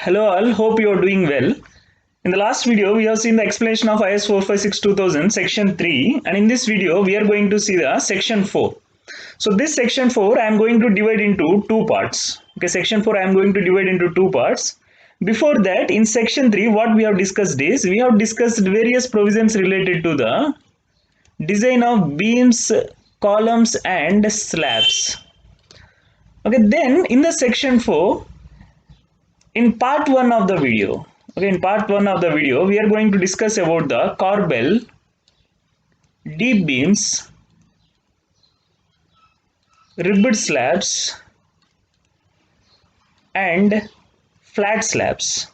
Hello all, hope you are doing well. In the last video, we have seen the explanation of IS 456-2000 section 3, and in this video, we are going to see the section 4. So this section 4, I am going to divide into two parts. Okay, section 4, I am going to divide into two parts. Before that, in section 3, what we have discussed is, we have discussed various provisions related to the design of beams, columns and slabs. Okay, then in the section 4, in part 1 of the video, we are going to discuss about the corbel, deep beams, ribbed slabs and flat slabs.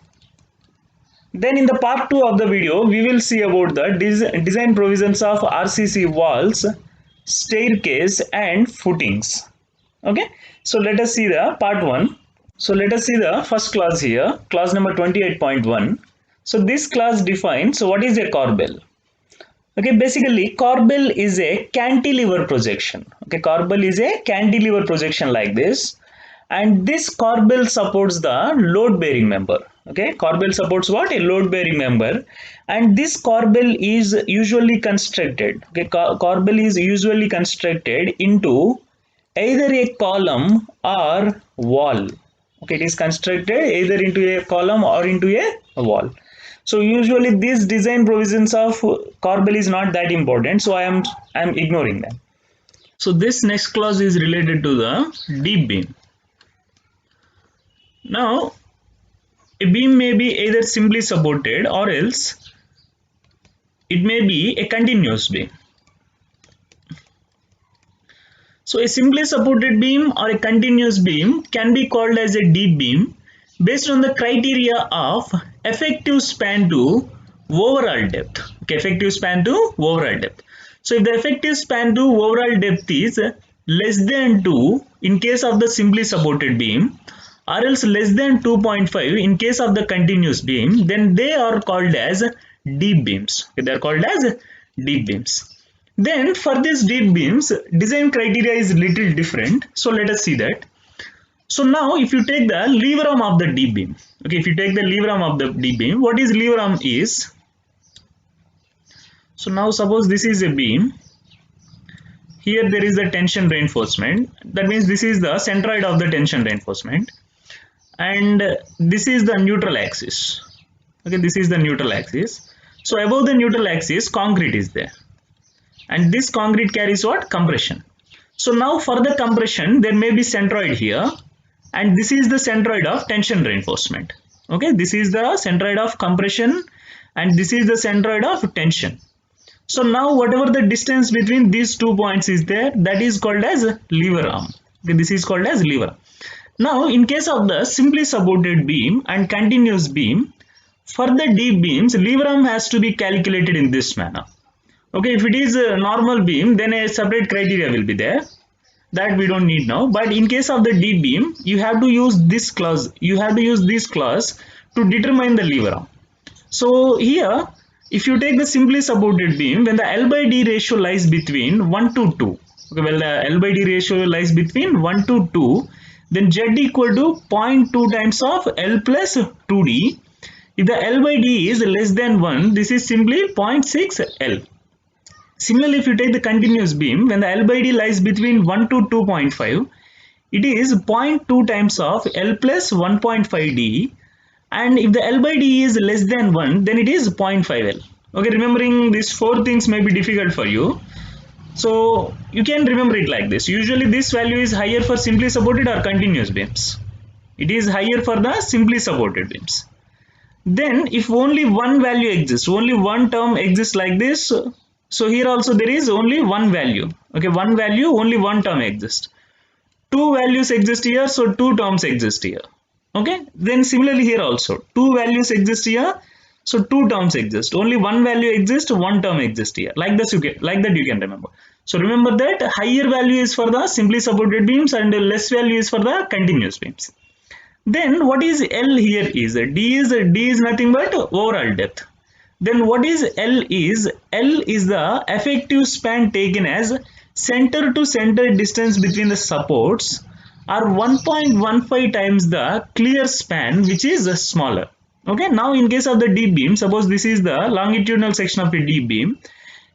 Then in the part 2 of the video, we will see about the design provisions of RCC walls, staircase and footings. Okay, so let us see the part 1. So let us see the first clause here, clause number 28.1. So this clause defines what is a corbel. Okay, basically corbel is a cantilever projection. Okay, corbel is a cantilever projection like this, and this corbel supports the load bearing member. Okay, corbel supports what? A load bearing member, and this corbel is usually constructed. Okay, corbel is usually constructed into either a column or wall. Okay, it is constructed either into a column or into a wall. So usually these design provisions of corbel is not that important, so I am ignoring them. So this next clause is related to the deep beam. Now a beam may be either simply supported or else it may be a continuous beam. So a simply supported beam or a continuous beam can be called as a deep beam based on the criteria of effective span to overall depth. Okay, effective span to overall depth. So if the effective span to overall depth is less than 2 in case of the simply supported beam, or else less than 2.5 in case of the continuous beam, then they are called as deep beams. Okay, they are called as deep beams. Then for these deep beams, design criteria is little different. So let us see that. So now if you take the lever arm of the deep beam, okay, if you take the lever arm of the deep beam, what is lever arm is? So now suppose this is a beam. Here there is the tension reinforcement. That means this is the centroid of the tension reinforcement. And this is the neutral axis. Okay, this is the neutral axis. So above the neutral axis, concrete is there. And this concrete carries what? Compression. So now for the compression, there may be centroid here, and this is the centroid of tension reinforcement. Okay, this is the centroid of compression and this is the centroid of tension. So now whatever the distance between these 2 points is there, that is called as lever arm. Okay, this is called as lever arm. Now in case of the simply supported beam and continuous beam, for the deep beams, lever arm has to be calculated in this manner. Okay, if it is a normal beam, then a separate criteria will be there. That we don't need now. But in case of the deep beam, you have to use this clause. You have to use this clause to determine the lever arm. So here, if you take the simply supported beam, when the L by D ratio lies between 1 to 2. Okay, well the L by D ratio lies between 1 to 2, then Z equal to 0.2 times of L plus 2D. If the L by D is less than 1, this is simply 0.6 L. Similarly, if you take the continuous beam, when the L by D lies between 1 to 2.5, it is 0.2 times of L plus 1.5 D, and if the L by D is less than 1, then it is 0.5 L. Okay, remembering these 4 things may be difficult for you. So you can remember it like this. Usually this value is higher for simply supported or continuous beams. It is higher for the simply supported beams. Then if only one value exists, only one term exists like this, so here also there is only one value. Okay, one value, only one term exists. Two values exist here, so two terms exist here. Okay, then similarly here also two values exist here, so two terms exist. Only one value exists, one term exists here. Like this, like that you can remember. So remember that higher value is for the simply supported beams and less value is for the continuous beams. Then what is L here is D is nothing but overall depth. Then what is L is? L is the effective span taken as center to center distance between the supports are 1.15 times the clear span, which is smaller. Okay, now in case of the deep beam, suppose this is the longitudinal section of a deep beam.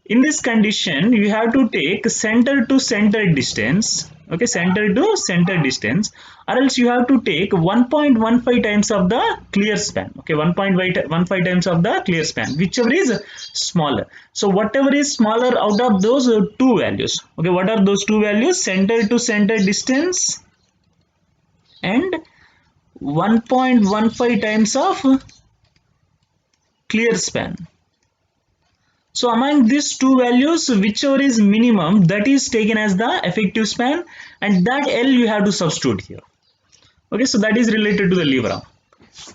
In this condition, you have to take center to center distance, okay, center to center distance, or else you have to take 1.15 times of the clear span, okay, 1.15 times of the clear span, whichever is smaller. So whatever is smaller out of those two values, okay, what are those two values? Center to center distance and 1.15 times of clear span. So among these two values, whichever is minimum, that is taken as the effective span, and that L you have to substitute here. Okay, so that is related to the lever arm.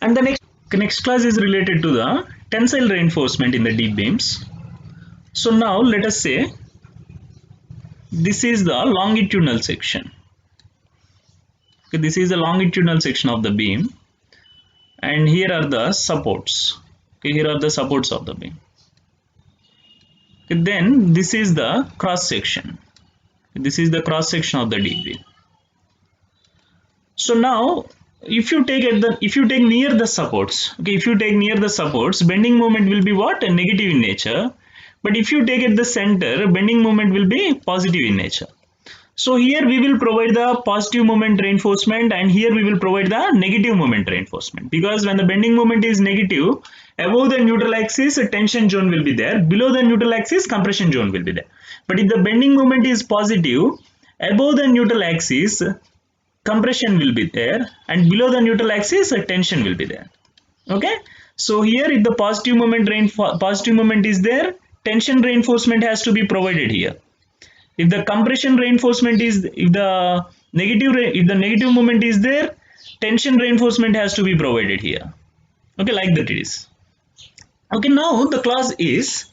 And the next class is related to the tensile reinforcement in the deep beams. So now let us say this is the longitudinal section. Okay, this is the longitudinal section of the beam, and here are the supports. Okay, here are the supports of the beam. Then this is the cross section. This is the cross section of the deep beam. So now if you take near the supports, okay, if you take near the supports, bending moment will be what? Negative in nature. But if you take at the center, bending moment will be positive in nature. So here we will provide the positive moment reinforcement, and here we will provide the negative moment reinforcement, because when the bending moment is negative, above the neutral axis a tension zone will be there, below the neutral axis compression zone will be there. But if the bending moment is positive, above the neutral axis compression will be there, and below the neutral axis a tension will be there. Okay, so here if the positive moment is there, tension reinforcement has to be provided here. If the compression reinforcement is, if the negative moment is there, tension reinforcement has to be provided here. Okay, like that it is. Okay, now the clause is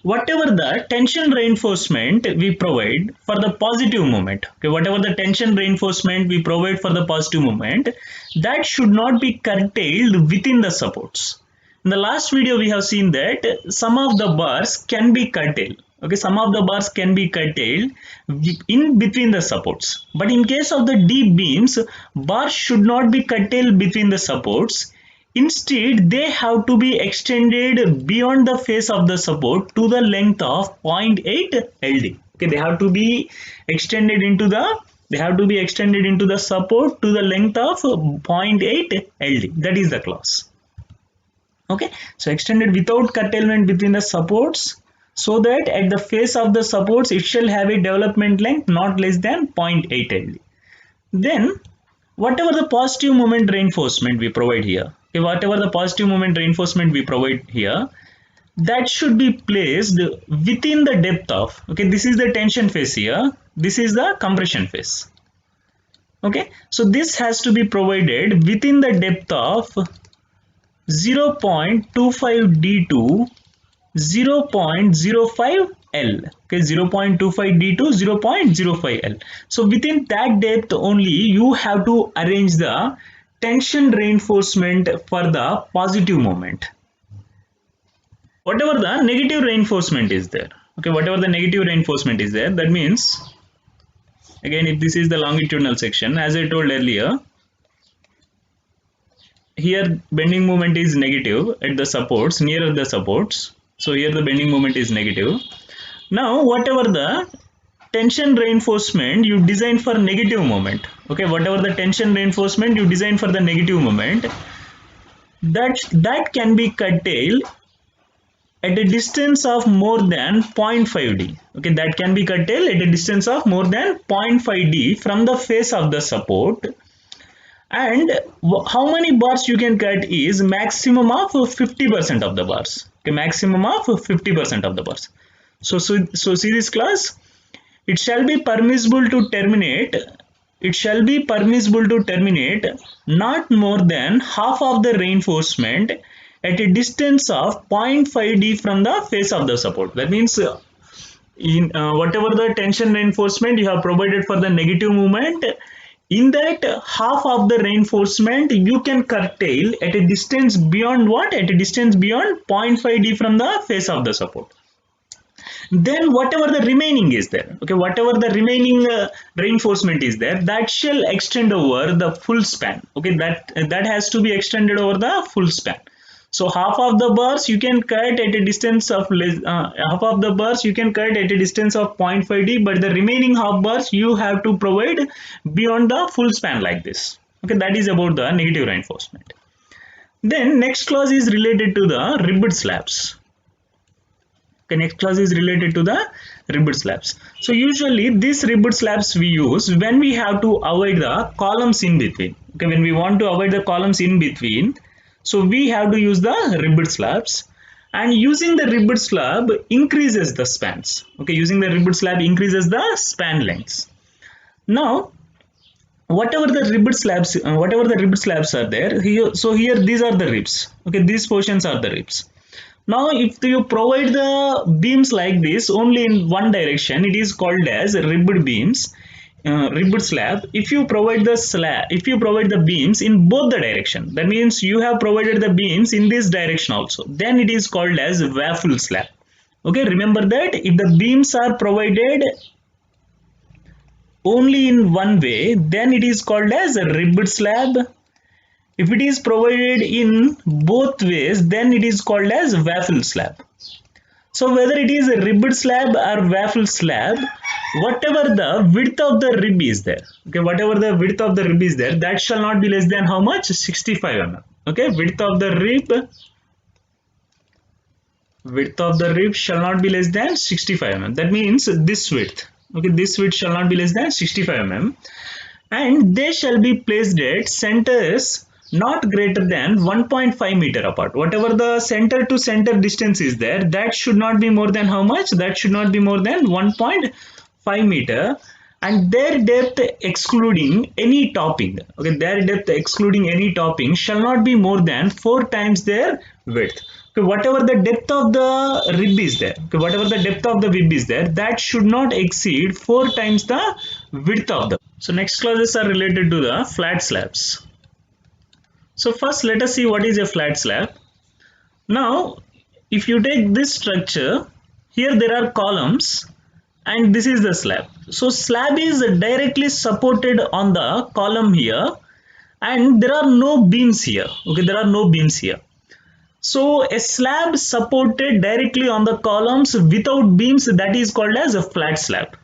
whatever the tension reinforcement we provide for the positive moment. Okay, whatever the tension reinforcement we provide for the positive moment, that should not be curtailed within the supports. In the last video we have seen that some of the bars can be curtailed. Okay, some of the bars can be curtailed in between the supports, but in case of the deep beams, bars should not be curtailed between the supports. Instead, they have to be extended beyond the face of the support to the length of 0.8 LD. Okay, they have to be extended into the support to the length of 0.8 LD. That is the clause. Okay, so extended without curtailment between the supports, so that at the face of the supports it shall have a development length not less than 0.8 LD. Then whatever the positive moment reinforcement we provide here, okay, whatever the positive moment reinforcement we provide here, that should be placed within the depth of, okay, this is the tension phase here, this is the compression phase. Okay, so this has to be provided within the depth of 0.25D to 0.05 L. Okay, 0.25D to 0.05 L. So within that depth only you have to arrange the tension reinforcement for the positive moment. Whatever the negative reinforcement is there, okay, whatever the negative reinforcement is there, that means, again, if this is the longitudinal section, as I told earlier, here bending moment is negative at the supports, nearer the supports. So here the bending moment is negative. Now whatever the tension reinforcement you design for negative moment, okay, whatever the tension reinforcement you design for the negative moment, that can be curtailed at a distance of more than 0.5 D. Okay, that can be curtailed at a distance of more than 0.5 D from the face of the support. And how many bars you can cut is maximum of 50% of the bars. Okay, maximum of 50% of the bars. So see this class, it shall be permissible to terminate not more than half of the reinforcement at a distance of 0.5 D from the face of the support. That means in whatever the tension reinforcement you have provided for the negative moment, in that half of the reinforcement you can curtail at a distance beyond what? At a distance beyond 0.5 D from the face of the support. then whatever the remaining is there, okay, whatever the remaining reinforcement is there, that shall extend over the full span. Okay, that has to be extended over the full span. So half of the bars you can cut at a distance of half of the bars you can cut at a distance of 0.5d, but the remaining half bars you have to provide beyond the full span like this. Okay, that is about the negative reinforcement. Then next clause is related to the ribbed slabs. Okay, next clause is related to the ribbed slabs. So usually these ribbed slabs we use when we have to avoid the columns in between. Okay, when we want to avoid the columns in between, so we have to use the ribbed slabs, and using the ribbed slab increases the spans. Okay, using the ribbed slab increases the span lengths. Now, whatever the ribbed slabs are there here, so here these are the ribs. Okay, these portions are the ribs. Now, if you provide the beams like this only in one direction, it is called as ribbed beams. Ribbed slab. If you provide the beams in both the direction, that means you have provided the beams in this direction also, then it is called as waffle slab. Okay, remember that if the beams are provided only in one way, then it is called as a ribbed slab. If it is provided in both ways, then it is called as waffle slab. So whether it is a ribbed slab or waffle slab, whatever the width of the rib is there, okay, whatever the width of the rib is there, that shall not be less than how much? 65 mm. Okay, width of the rib shall not be less than 65 mm. That means this width, okay, this width shall not be less than 65 mm, and they shall be placed at centers not greater than 1.5 meter apart. Whatever the center to center distance is there, that should not be more than how much? That should not be more than 1.5 meter, and their depth excluding any topping, okay, their depth excluding any topping shall not be more than 4 times their width. Okay, whatever the depth of the rib is there, okay, whatever the depth of the rib is there, that should not exceed 4 times the width of the. So next clauses are related to the flat slabs. So first let us see what is a flat slab. Now if you take this structure, here there are columns and this is the slab. So slab is directly supported on the column here, and there are no beams here. Okay, there are no beams here. So a slab supported directly on the columns without beams, that is called as a flat slab.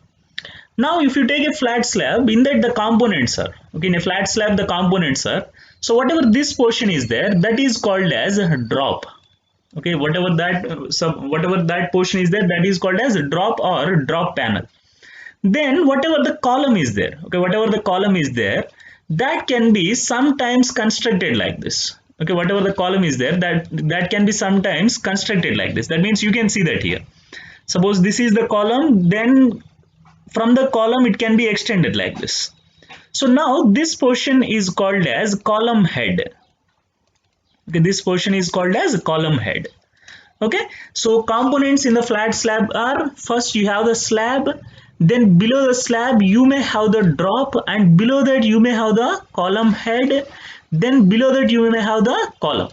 Now if you take a flat slab, in that the components are, okay, in a flat slab the components are, so whatever this portion is there, that is called as a drop. Okay, whatever that portion is there, that is called as a drop or drop panel. Then whatever the column is there, okay, whatever the column is there, that can be sometimes constructed like this. Okay, whatever the column is there, that can be sometimes constructed like this. That means you can see that here. Suppose this is the column, then from the column it can be extended like this. So now this portion is called as column head. Okay, this portion is called as column head. Okay, so components in the flat slab are, first you have the slab, then below the slab you may have the drop, and below that you may have the column head, then below that you may have the column.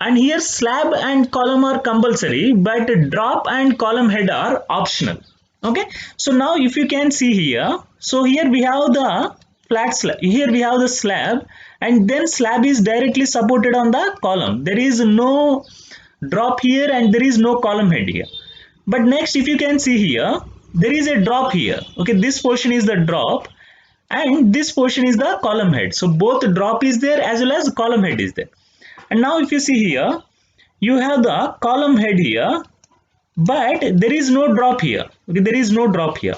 And here slab and column are compulsory, but drop and column head are optional. Okay, so now if you can see here, so here we have the flat slab, here we have the slab, and then slab is directly supported on the column. There is no drop here and there is no column head here. But next if you can see here, there is a drop here. Okay, this portion is the drop and this portion is the column head. So both drop is there as well as column head is there. And now if you see here, you have the column head here, but there is no drop here. Okay, there is no drop here.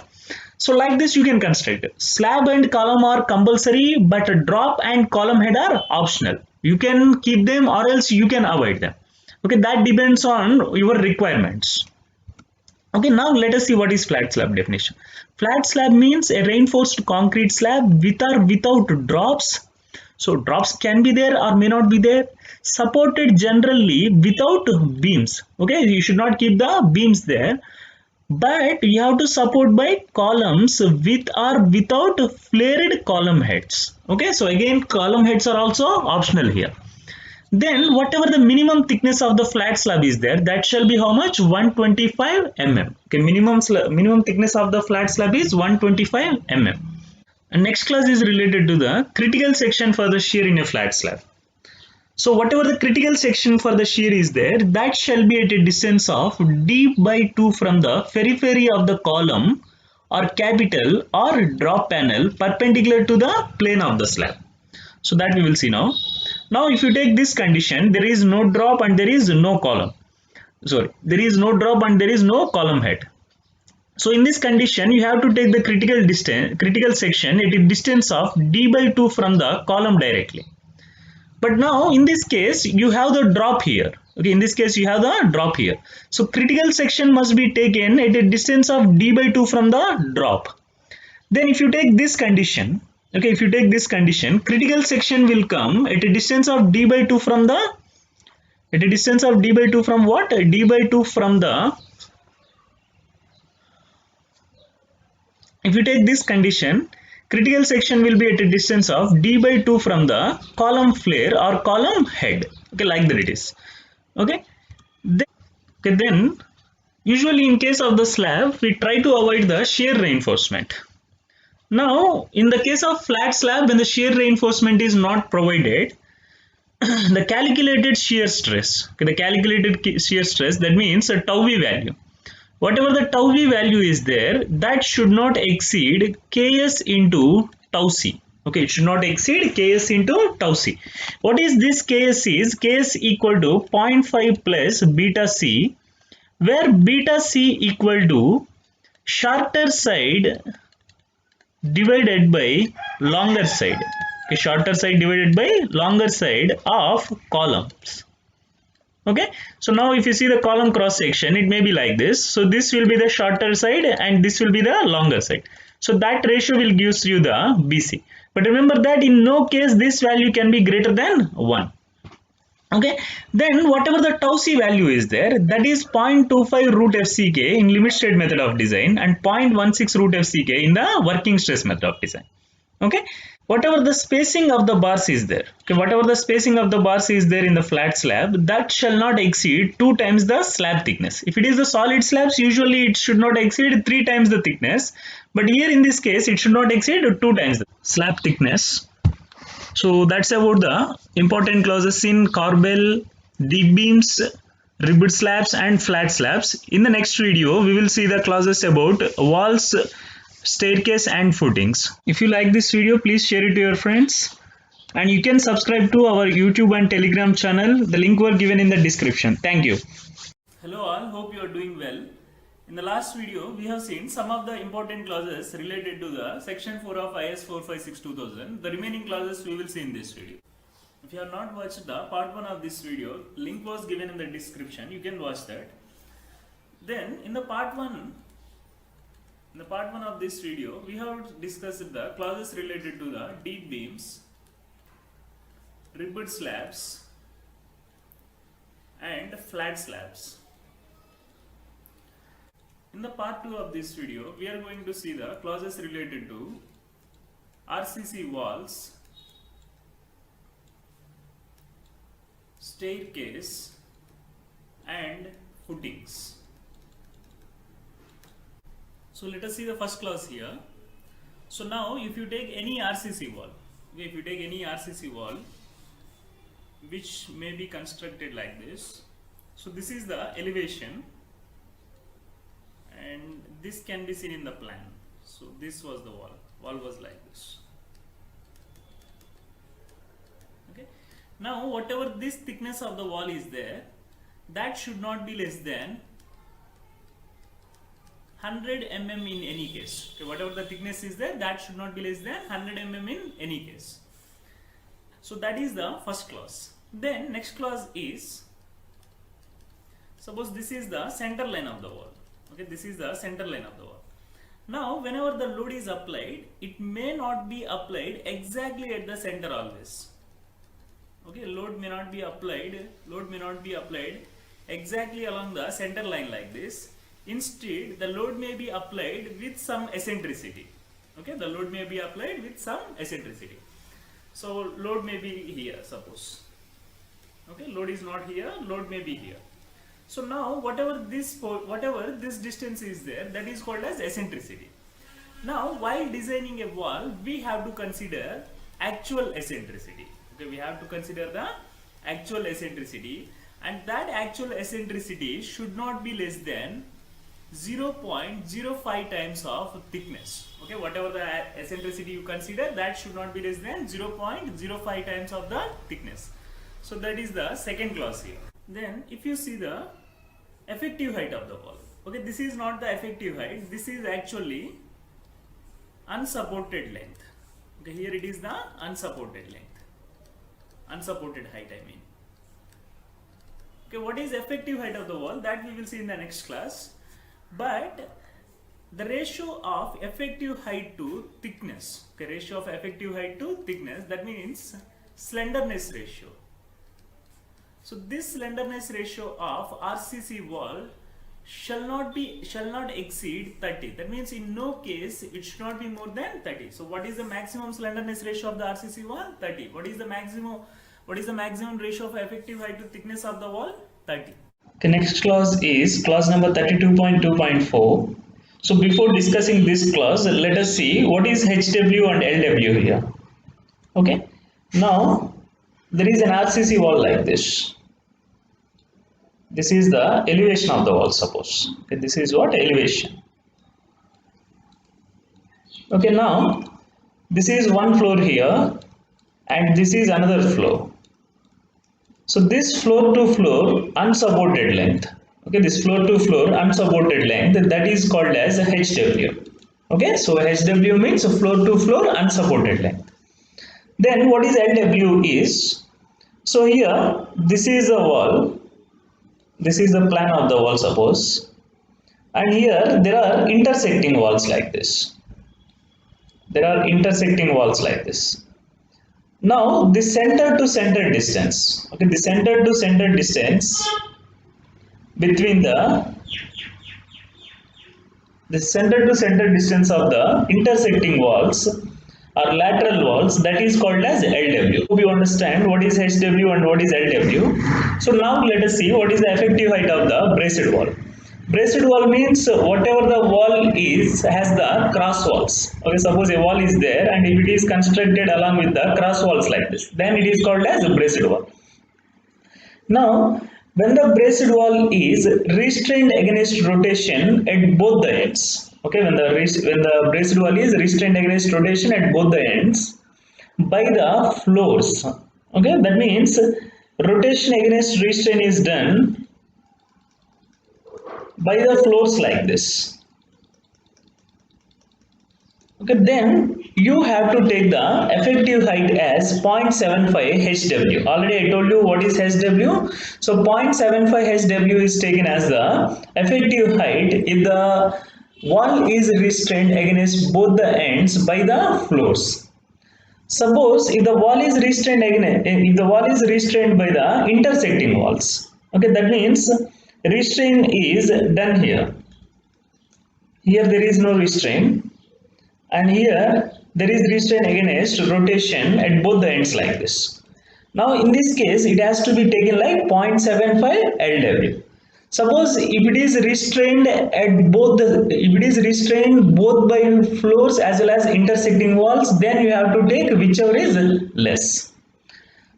So like this you can construct it. Slab and column are compulsory, but drop and column head are optional. You can keep them or else you can avoid them. Okay, that depends on your requirements. Okay, now let us see what is flat slab definition. Flat slab means a reinforced concrete slab with or without drops. So drops can be there or may not be there. Supported generally without beams. Okay, you should not keep the beams there, but you have to support by columns with or without flared column heads. Okay, so again column heads are also optional here. Then whatever the minimum thickness of the flat slab is there, that shall be how much? 125 mm. Okay, minimum thickness of the flat slab is 125 mm. And next class is related to the critical section for the shear in a flat slab. So whatever the critical section for the shear is there, that shall be at a distance of d by 2 from the periphery of the column or capital or drop panel perpendicular to the plane of the slab. So that we will see now. Now if you take this condition, there is no drop and there is no column. Sorry, there is no drop and there is no column head. So in this condition, you have to take the critical section at a distance of d by 2 from the column directly. But now in this case, you have the drop here. Okay, in this case, you have the drop here. So critical section must be taken at a distance of d by 2 from the drop. Then if you take this condition, okay, if you take this condition, critical section will come at a distance of d by 2 from the, at a distance of d by 2 from what? D by 2 from the, if you take this condition, critical section will be at a distance of d by 2 from the column flare or column head. Okay, like that it is. Okay. Then usually in case of the slab, we try to avoid the shear reinforcement. Now, in the case of flat slab, when the shear reinforcement is not provided, the calculated shear stress, okay, the calculated shear stress, that means a tau v value. Whatever the tau v value is there, that should not exceed Ks into tau c. Okay, it should not exceed Ks into tau c. What is this Ks is? Ks equal to 0.5 plus beta c, where beta c equal to shorter side divided by longer side. Okay, shorter side divided by longer side of columns. Okay, so now if you see the column cross section, it may be like this. So this will be the shorter side and this will be the longer side. So that ratio will give you the BC. But remember that in no case this value can be greater than 1. Okay, then whatever the tau c value is there, that is 0.25 root FCK in limit state method of design and 0.16 root FCK in the working stress method of design. Okay, whatever the spacing of the bars is there, okay, whatever the spacing of the bars is there in the flat slab, that shall not exceed 2 times the slab thickness. If it is the solid slabs, usually it should not exceed 3 times the thickness, but here in this case it should not exceed 2 times the slab thickness. So that's about the important clauses in corbel, deep beams, ribbed slabs and flat slabs. In the next video, we will see the clauses about walls, staircase and footings. If you like this video, please share it to your friends. And you can subscribe to our YouTube and Telegram channel. The link were given in the description. Thank you. Hello all, hope you are doing well. In the last video, we have seen some of the important clauses related to the section 4 of IS 456-2000. The remaining clauses we will see in this video. If you have not watched the part 1 of this video, link was given in the description. You can watch that. Then in the part 1 of this video, we have discussed the clauses related to the deep beams, ribbed slabs and flat slabs. In the part 2 of this video, we are going to see the clauses related to RCC walls, staircase and footings. So let us see the first clause here. So now if you take any RCC wall, okay, if you take any RCC wall which may be constructed like this, so this is the elevation and this can be seen in the plan. So this was the wall was like this. Okay, now whatever this thickness of the wall is there, that should not be less than 100 mm in any case. Okay, whatever the thickness is there, that should not be less than 100 mm in any case. So that is the first clause. Then next clause is, suppose this is the center line of the wall. Okay, this is the center line of the wall. Now whenever the load is applied, it may not be applied exactly at the center always. Okay, load may not be applied exactly along the center line like this. Instead, the load may be applied with some eccentricity. Okay, the load may be applied with some eccentricity. So load may be here, suppose. Okay, load is not here, load may be here. So now whatever this distance is there, that is called as eccentricity. Now while designing a wall, we have to consider actual eccentricity. Okay, we have to consider the actual eccentricity, and that actual eccentricity should not be less than 0.05 times of thickness. Okay, whatever the eccentricity you consider, that should not be less than 0.05 times of the thickness. So that is the second clause here. Then if you see the effective height of the wall, okay, this is not the effective height, this is actually unsupported length. Okay, here it is the unsupported length, unsupported height I mean. Okay, what is effective height of the wall, that we will see in the next class. But the ratio of effective height to thickness, okay, ratio of effective height to thickness, that means slenderness ratio. So this slenderness ratio of RCC wall shall not exceed 30. That means in no case it should not be more than 30. So what is the maximum slenderness ratio of the RCC wall? 30. What is the maximum ratio of effective height to thickness of the wall? 30. The next clause is clause number 32.2.4. So before discussing this clause, let us see what is HW and LW here. Okay. Now there is an RCC wall like this. This is the elevation of the wall, suppose. Okay, this is what? Elevation. Okay, now this is one floor here and this is another floor. So this floor to floor unsupported length. Okay, this floor to floor unsupported length, that is called as HW. Okay, so HW means floor to floor unsupported length. Then what is LW is? So here this is the wall. This is the plan of the wall, suppose, and here there are intersecting walls like this. There are intersecting walls like this. Now the center to center distance, okay, the center to center distance between the center to center distance of the intersecting walls or lateral walls, that is called as LW. Hope you understand what is HW and what is LW. So now let us see what is the effective height of the braced wall. Braced wall means whatever the wall is has the cross walls. Okay, suppose a wall is there and if it is constructed along with the cross walls like this, then it is called as a braced wall. Now when the braced wall is restrained against rotation at both the ends, okay, when the braced wall is restrained against rotation at both the ends by the floors, okay, that means rotation against restraint is done by the floors like this. Okay, then you have to take the effective height as 0.75 HW. Already I told you what is HW. So 0.75 HW is taken as the effective height if the wall is restrained against both the ends by the floors. Suppose if the wall is restrained by the intersecting walls, okay, that means restraint is done here. Here there is no restraint, and here there is restraint against rotation at both the ends like this. Now in this case it has to be taken like 0.75 LW. Suppose if it is restrained both by floors as well as intersecting walls, then you have to take whichever is less.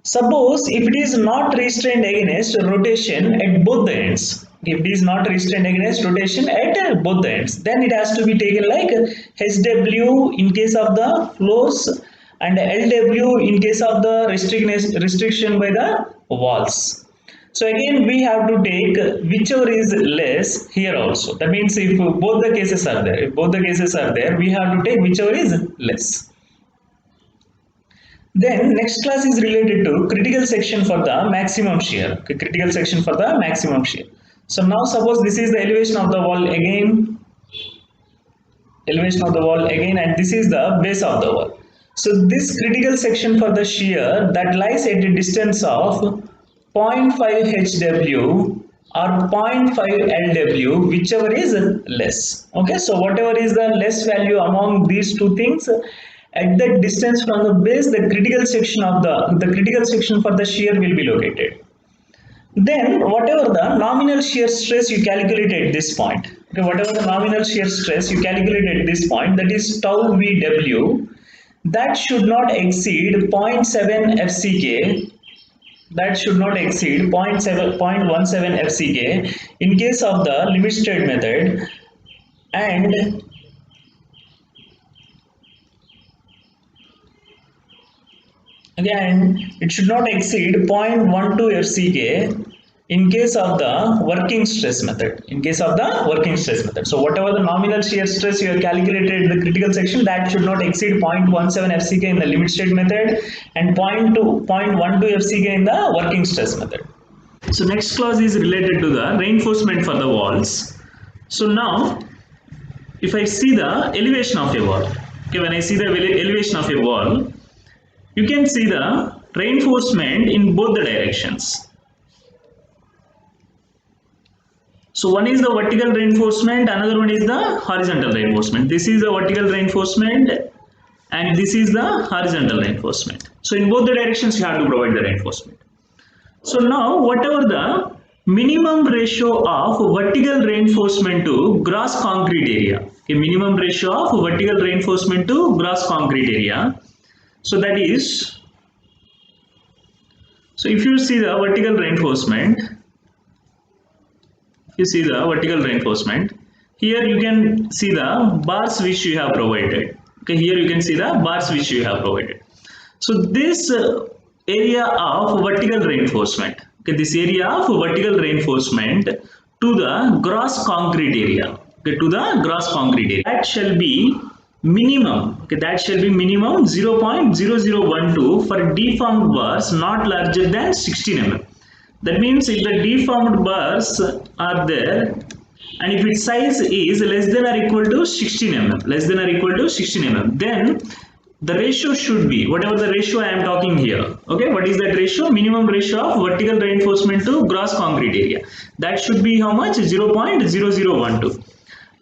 Suppose if it is not restrained against rotation at both the ends, if it is not restrained against rotation at both the ends, then it has to be taken like HW in case of the floors and LW in case of the restriction by the walls. So again we have to take whichever is less here also. That means if both the cases are there, we have to take whichever is less. Then next class is related to critical section for the maximum shear. Okay, critical section for the maximum shear. So now suppose this is the elevation of the wall again, and this is the base of the wall. So this critical section for the shear that lies at a distance of 0.5 HW or 0.5 LW, whichever is less. Okay, so whatever is the less value among these two things, at that distance from the base, the critical section for the shear will be located. Then whatever the nominal shear stress you calculate at this point, okay, whatever the nominal shear stress you calculate at this point, that is tau VW, that should not exceed 0.7 FCK, that should not exceed 0.17 FCK in case of the limit state method, and again it should not exceed 0.12 FCK in case of the working stress method. So whatever the nominal shear stress you have calculated in the critical section, that should not exceed 0.17 FCK in the limit state method and 0.12 FCK in the working stress method. So next clause is related to the reinforcement for the walls. So now if I see the elevation of a wall, okay, when I see the elevation of a wall, you can see the reinforcement in both the directions. So one is the vertical reinforcement, another one is the horizontal reinforcement. This is the vertical reinforcement and this is the horizontal reinforcement. So in both the directions you have to provide the reinforcement. So now whatever the minimum ratio of vertical reinforcement to gross concrete area, okay, minimum ratio of vertical reinforcement to gross concrete area. So that is, so if you see the vertical reinforcement, here you can see the bars which you have provided. Okay, here you can see the bars which you have provided. So this area of vertical reinforcement, okay, this area of vertical reinforcement to the gross concrete area, okay, to the gross concrete area, that shall be minimum, okay, that shall be minimum 0.0012 for deformed bars not larger than 16 mm. That means if the deformed bars are there and if its size is less than or equal to 16 mm, then the ratio should be whatever the ratio I am talking here. Okay, what is that ratio? Minimum ratio of vertical reinforcement to gross concrete area. That should be how much? 0.0012.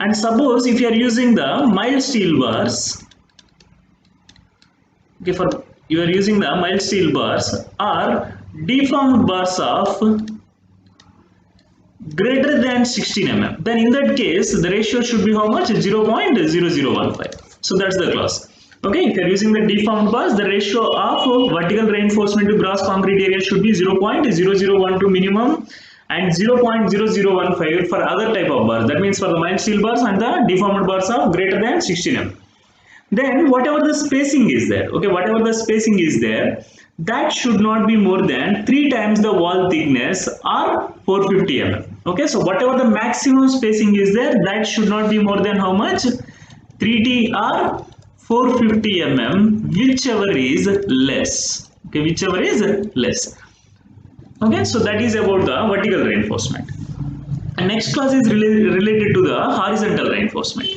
And suppose if you are using the mild steel bars, okay, for you are using the mild steel bars or deformed bars of greater than 16 mm, then in that case the ratio should be how much? 0.0015. So that's the clause. Okay, if you are using the deformed bars, the ratio of vertical reinforcement to gross concrete area should be 0.0012 minimum and 0.0015 for other type of bars. That means for the mild steel bars and the deformed bars of greater than 16 mm. Then whatever the spacing is there, okay, whatever the spacing is there, that should not be more than 3 times the wall thickness or 450 mm. Okay, so whatever the maximum spacing is there, that should not be more than how much? 3T or 450 mm, whichever is less. Okay, whichever is less. Okay, so that is about the vertical reinforcement. And next clause is related to the horizontal reinforcement.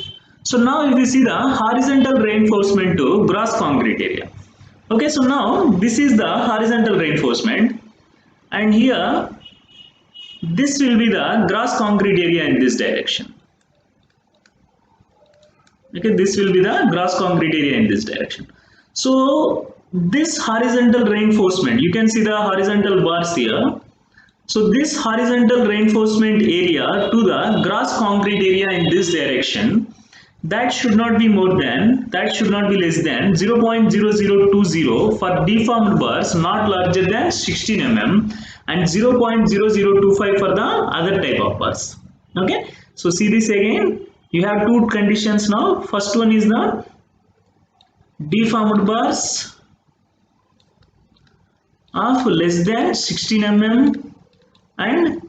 So now if you see the horizontal reinforcement to gross concrete area. Okay, so now this is the horizontal reinforcement and here this will be the gross concrete area in this direction. Okay, this will be the gross concrete area in this direction. So this horizontal reinforcement, you can see the horizontal bars here. So this horizontal reinforcement area to the gross concrete area in this direction, that should not be more than, that should not be less than 0.0020 for deformed bars not larger than 16 mm and 0.0025 for the other type of bars. Okay, so see this again, you have two conditions now. First one is the deformed bars of less than 16 mm and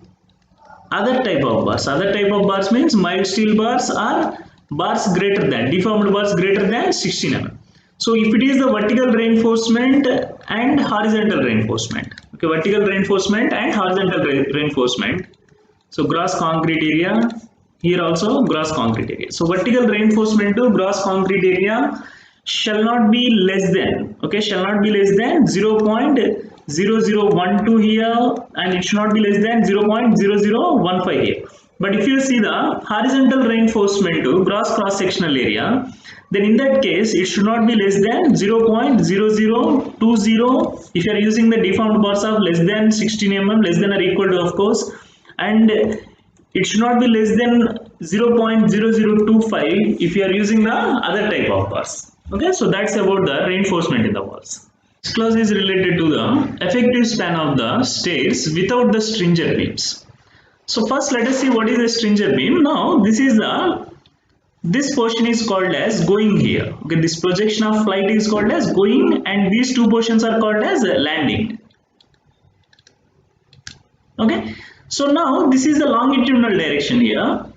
other type of bars. Other type of bars means mild steel bars or bars greater than, deformed bars greater than 16 mm. So if it is the vertical reinforcement and horizontal reinforcement, okay, vertical reinforcement and horizontal reinforcement, so gross concrete area, here also gross concrete area. So vertical reinforcement to gross concrete area shall not be less than, okay, shall not be less than 0.0012 here and it should not be less than 0.0015 here. But if you see the horizontal reinforcement to gross cross-sectional area, then in that case it should not be less than 0.0020. If you are using the deformed bars of less than 16 mm, less than or equal to, of course, and it should not be less than 0.0025 if you are using the other type of bars. Okay, so that's about the reinforcement in the walls. This clause is related to the effective span of the stairs without the stringer beams. So first let us see what is a stringer beam. Now this portion is called as going here. Okay, this projection of flight is called as going, and these two portions are called as landing. Okay, so now this is the longitudinal direction here.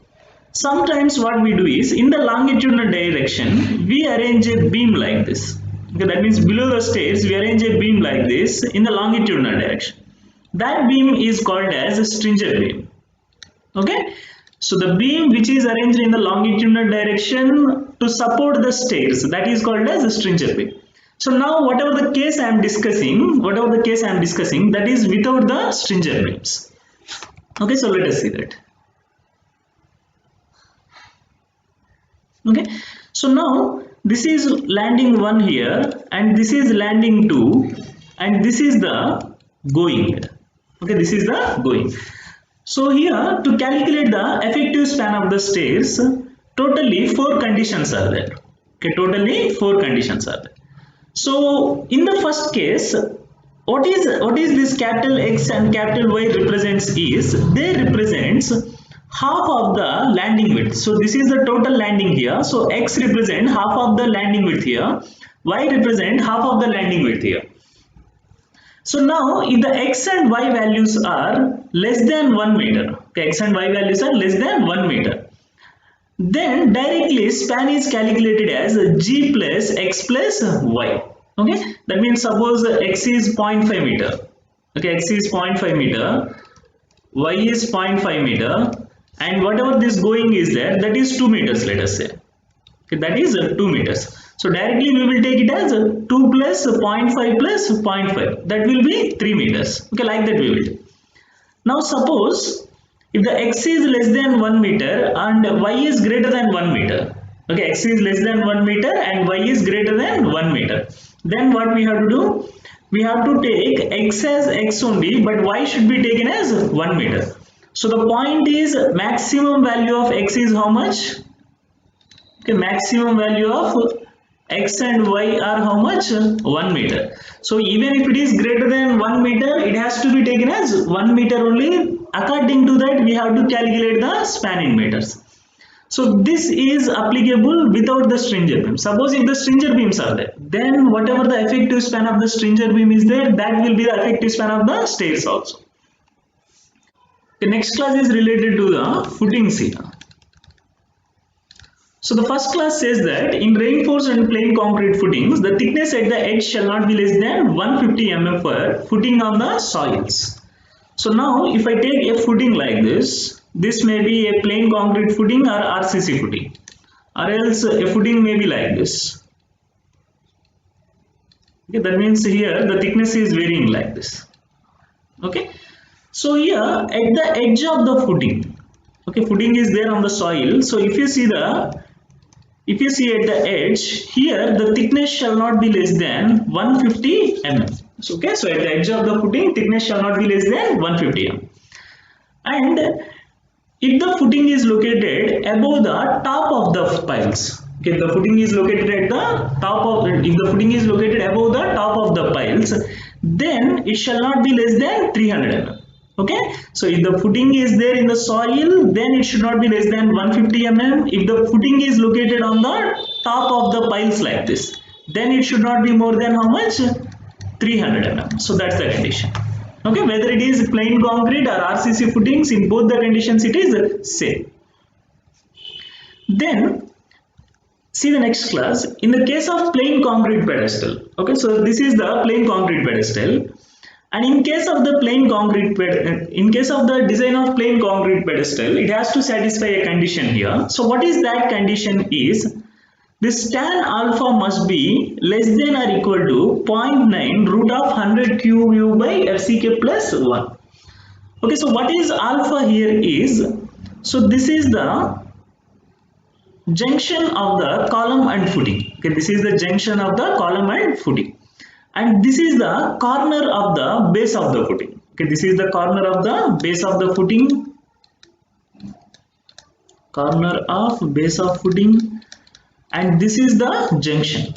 Sometimes what we do is, in the longitudinal direction we arrange a beam like this. Okay, that means below the stairs we arrange a beam like this in the longitudinal direction. That beam is called as a stringer beam. Okay, so the beam which is arranged in the longitudinal direction to support the stairs, that is called as a stringer beam. So now whatever the case I am discussing, that is without the stringer beams. Okay, so let us see that. Okay, so now this is landing 1 here, and this is landing 2, and this is the going. Okay, this is the going. So here, to calculate the effective span of the stairs, totally 4 conditions are there. Okay, totally 4 conditions are there. So in the first case, what is this capital X and capital Y represents is, they represents half of the landing width. So this is the total landing here. So X represent half of the landing width here, Y represent half of the landing width here. So now if the X and Y values are less than 1 meter, okay, X and Y values are less than 1 meter, then directly span is calculated as G plus X plus Y. Okay, that means suppose X is 0.5 meter, okay, X is 0.5 meter, Y is 0.5 meter, and whatever this going is there, that is 2 meters, let us say. Okay, that is 2 meters. So directly we will take it as 2 plus 0.5 plus 0.5, that will be 3 meters. Okay, like that we will do. Now suppose if the X is less than 1 meter and Y is greater than 1 meter. Okay, X is less than 1 meter and Y is greater than 1 meter. Then what we have to do? We have to take X as X only, but Y should be taken as 1 meter. So the point is, maximum value of X is how much? Okay, maximum value of X and Y are how much? 1 meter. So even if it is greater than 1 meter, it has to be taken as 1 meter only. According to that, we have to calculate the span in meters. So this is applicable without the stringer beam. Suppose if the stringer beams are there, then whatever the effective span of the stringer beam is there, that will be the effective span of the stairs also. The next class is related to the footings here. So the first class says that in reinforced and plain concrete footings, the thickness at the edge shall not be less than 150 mm per footing on the soils. So now if I take a footing like this may be a plain concrete footing or RCC footing, or else a footing may be like this. Okay, that means here the thickness is varying like this. Okay, so here at the edge of the footing, okay, footing is there on the soil. So if you see at the edge here, the thickness shall not be less than 150 mm. Okay, so at the edge of the footing, thickness shall not be less than 150 mm. And if the footing is located above the top of the piles, okay, the footing is located at the top of, if the footing is located above the top of the piles, then it shall not be less than 300 mm. Okay, so if the footing is there in the soil, then it should not be less than 150 mm. If the footing is located on the top of the piles like this, then it should not be more than how much? 300 mm. So that's the condition. Okay, whether it is plain concrete or RCC footings, in both the conditions it is same. Then see the next class. In the case of plain concrete pedestal, okay, so this is the plain concrete pedestal. And in case of the design of plain concrete pedestal, it has to satisfy a condition here. So what is that condition is, this tan alpha must be less than or equal to 0.9 root of 100 cube u by FCK plus 1. Okay, so what is alpha here is, So this is the junction of the column and footing. Okay, this is the junction of the column and footing, and this is the corner of the base of the footing. Okay, this is the corner of the base of the footing, corner of base of footing, and this is the junction.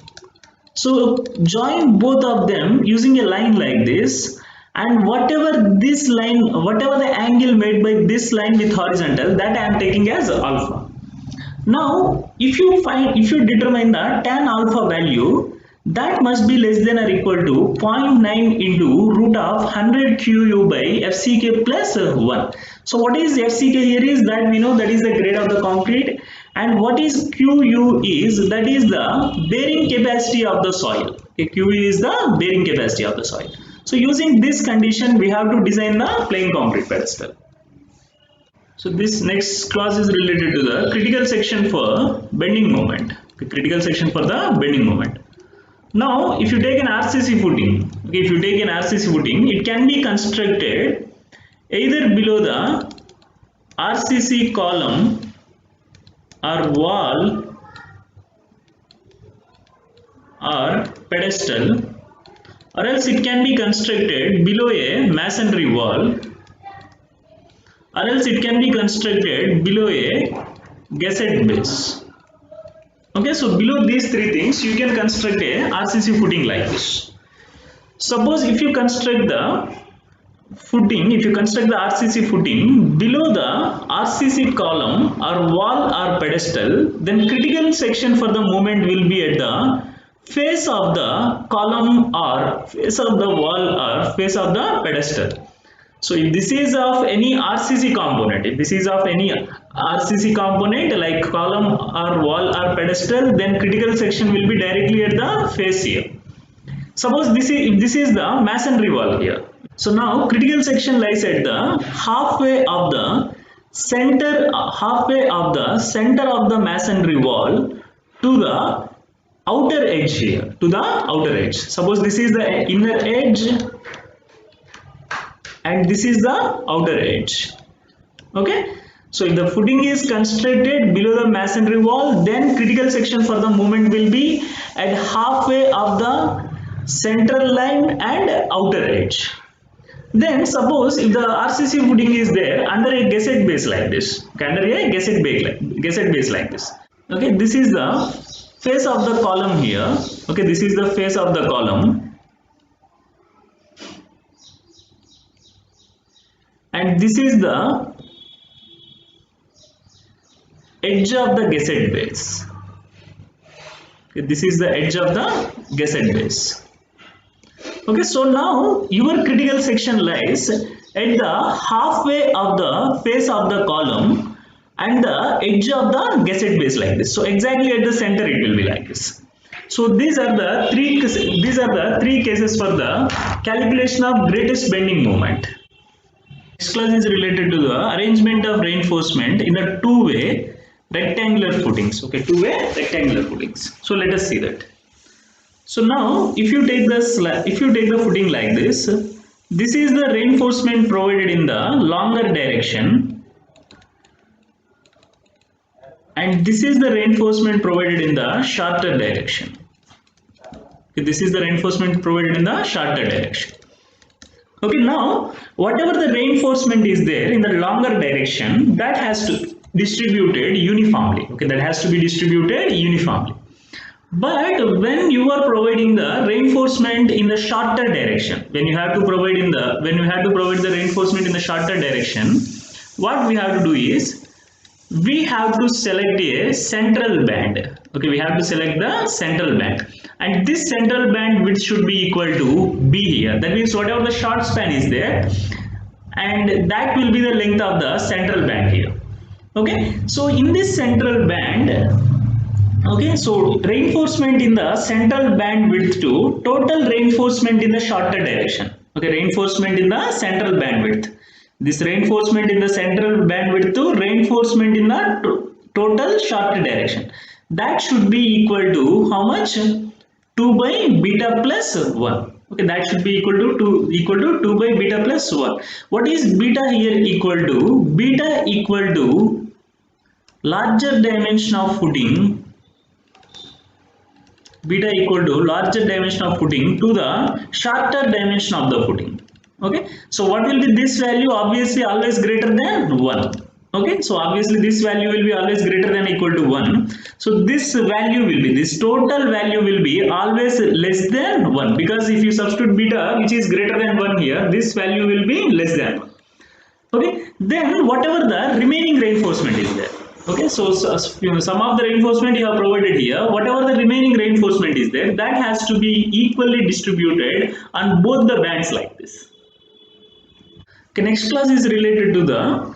So join both of them using a line like this, and whatever this line, whatever the angle made by this line with horizontal, that I am taking as alpha. Now if you determine the tan alpha value, that must be less than or equal to 0.9 into root of 100 QU by FCK plus 1. So what is FCK here is that we know that is the grade of the concrete, and what is QU is that is the bearing capacity of the soil. Okay, QU is the bearing capacity of the soil. So using this condition we have to design the plain concrete pedestal. So this next class is related to the critical section for bending moment. Okay, critical section for the bending moment. Now if you take an RCC footing, okay, if you take an RCC footing, it can be constructed either below the RCC column or wall or pedestal, or else it can be constructed below a masonry wall, or else it can be constructed below a gusset base. Okay, so below these three things you can construct a RCC footing like this. Suppose if you construct the footing, if you construct the RCC footing below the RCC column or wall or pedestal, then critical section for the moment will be at the face of the column or face of the wall or face of the pedestal. So if this is of any RCC component, if this is of any RCC component like column or wall or pedestal, then critical section will be directly at the face here. Suppose if this is the masonry wall here. So now critical section lies at the halfway of the center of the masonry wall to the outer edge here, to the outer edge. Suppose this is the inner edge and this is the outer edge. Okay, so if the footing is constructed below the masonry wall, then critical section for the moment will be at halfway of the central line and outer edge. Then suppose if the RCC footing is there under a gusset base like this, under a gusset base like this. Okay, this is the face of the column here. Okay, this is the face of the column, and this is the edge of the gusset base. Okay, this is the edge of the gusset base. Okay, so now your critical section lies at the halfway of the face of the column and the edge of the gusset base like this. So exactly at the center it will be like this. So these are the three cases for the calculation of greatest bending moment. Next class is related to the arrangement of reinforcement in a two-way rectangular footings. Okay, two-way rectangular footings. So let us see that. So now if you take the footing like this is the reinforcement provided in the longer direction, and this is the reinforcement provided in the shorter direction. Okay, this is the reinforcement provided in the shorter direction. Okay, now whatever the reinforcement is there in the longer direction, that has to be distributed uniformly. Okay, that has to be distributed uniformly. But when you are providing the reinforcement in the shorter direction, when you have to provide the reinforcement in the shorter direction, what we have to do is we have to select a central band. Okay, we have to select the central band, and this central band width should be equal to B here. That means whatever the short span is there, and that will be the length of the central band here. Okay, so in this central band, okay, so reinforcement in the central band width to total reinforcement in the shorter direction. Okay, reinforcement in the central band width. This reinforcement in the central band width to reinforcement in the total shorter direction. That should be equal to how much? 2 by beta plus 1. Okay, that should be equal to 2 by beta plus 1. What is beta here equal to? Beta equal to larger dimension of footing. Beta equal to larger dimension of footing to the shorter dimension of the footing. Okay, so what will be this value? Obviously always greater than 1. Okay, so obviously this value will be always greater than equal to 1. So this value will be, this total value will be always less than 1, because if you substitute beta which is greater than 1 here, this value will be less than 1. Okay, then whatever the remaining reinforcement is there. Okay, so some of the reinforcement you have provided here, whatever the remaining reinforcement is there, that has to be equally distributed on both the bands like this. Okay, next class is related to the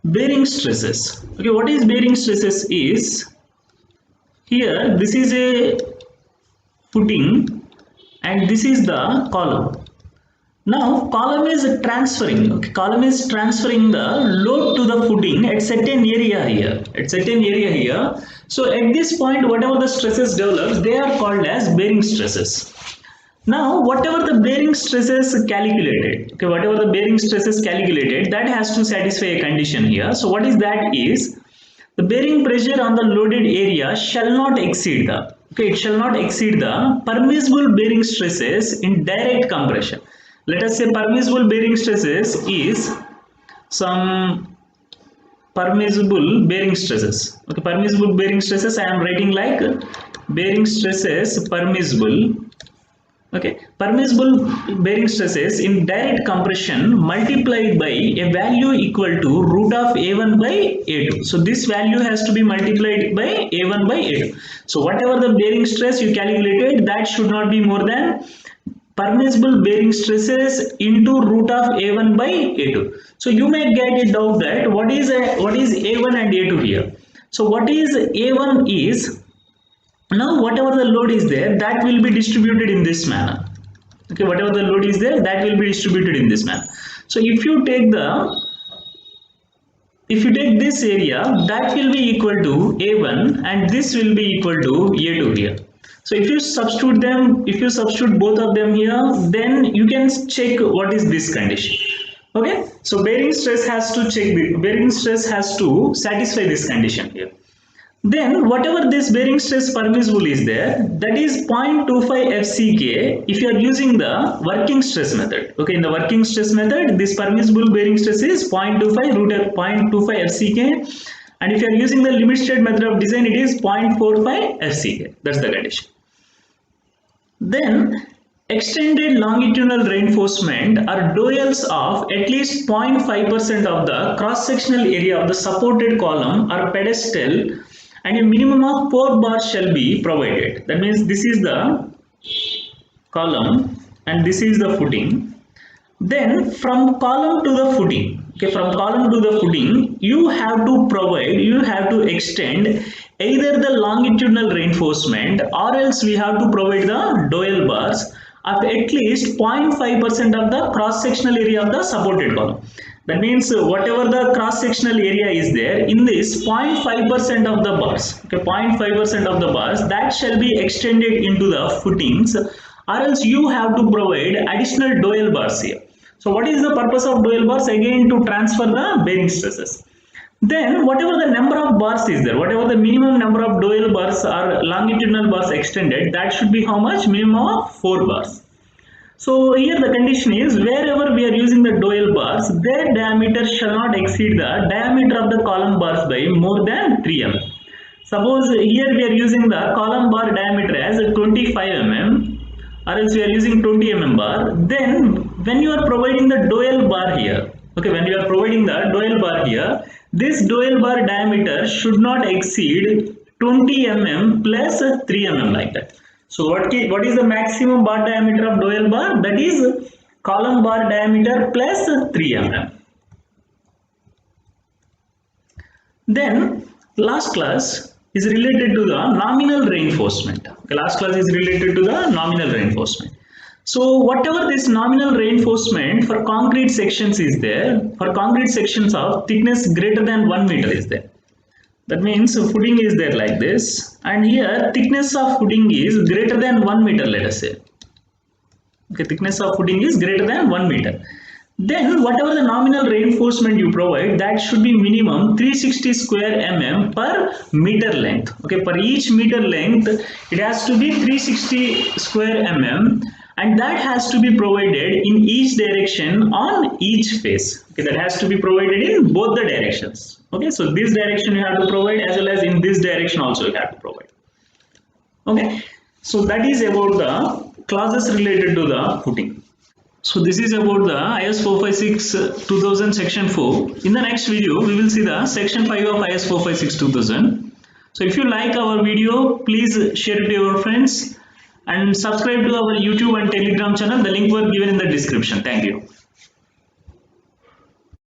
bearing stresses. Okay, what is bearing stresses is, here this is a footing and this is the column. Now column is transferring, okay, column is transferring the load to the footing at certain area here, so at this point whatever the stresses develops, they are called as bearing stresses. Now whatever the bearing stresses calculated, okay, whatever the bearing stresses calculated, that has to satisfy a condition here. So what is that is, the bearing pressure on the loaded area shall not exceed the, okay, it shall not exceed the permissible bearing stresses in direct compression. Let us say permissible bearing stresses is some permissible bearing stresses. Okay, permissible bearing stresses I am writing like bearing stresses permissible. Okay, permissible bearing stresses in direct compression multiplied by a value equal to root of A1 by A2. So this value has to be multiplied by A1 by A2. So whatever the bearing stress you calculated, that should not be more than permissible bearing stresses into root of A1 by A2. So you may get a doubt that what is A1 and A2 here. So what is A1 is, now whatever the load is there, that will be distributed in this manner. Okay, whatever the load is there, that will be distributed in this manner. So if you take this area, that will be equal to A1 and this will be equal to A2 here. So if you substitute both of them here, then you can check what is this condition. Okay, so bearing stress has to satisfy this condition here. Then whatever this bearing stress permissible is there, that is 0.25 FCK if you are using the working stress method. Okay, in the working stress method, this permissible bearing stress is 0.25 root of 0.25 FCK, and if you are using the limit state method of design, it is 0.45 FCK. That's the condition. Then extended longitudinal reinforcement are dowels of at least 0.5% of the cross-sectional area of the supported column or pedestal, and a minimum of 4 bars shall be provided. That means this is the column and this is the footing. Then from column to the footing, okay, from column to the footing, you have to extend either the longitudinal reinforcement or else we have to provide the dowel bars of at least 0.5% of the cross-sectional area of the supported column. That means whatever the cross-sectional area is there, in this 0.5% of the bars, okay, 0.5% of the bars, that shall be extended into the footings, or else you have to provide additional dowel bars here. So what is the purpose of dowel bars? Again, to transfer the bearing stresses. Then whatever the number of bars is there, whatever the minimum number of dowel bars or longitudinal bars extended, that should be how much? Minimum of 4 bars. So here the condition is, wherever we are using the dowel bars, their diameter shall not exceed the diameter of the column bars by more than 3 mm. Suppose here we are using the column bar diameter as 25 mm, or else we are using 20 mm bar. Then when you are providing the dowel bar here, okay, when you are providing the dowel bar here, this dowel bar diameter should not exceed 20 mm plus 3 mm like that. So what is the maximum bar diameter of dowel bar? That is column bar diameter plus 3 mm. Then last class is related to the nominal reinforcement. Okay, last class is related to the nominal reinforcement. So whatever this nominal reinforcement for concrete sections is there, for concrete sections of thickness greater than 1 meter is there. That means footing is there like this, and here thickness of footing is greater than 1 meter, let us say. Okay, thickness of footing is greater than 1 meter. Then whatever the nominal reinforcement you provide, that should be minimum 360 square mm per meter length. Okay, per each meter length it has to be 360 square mm, and that has to be provided in each direction on each face. Okay, that has to be provided in both the directions. Okay, so this direction you have to provide, as well as in this direction also you have to provide. Okay, so that is about the clauses related to the footing. So this is about the IS 456 2000 section 4. In the next video, we will see the section 5 of IS 456 2000. So if you like our video, please share it to your friends and subscribe to our YouTube and Telegram channel. The link was given in the description. Thank you.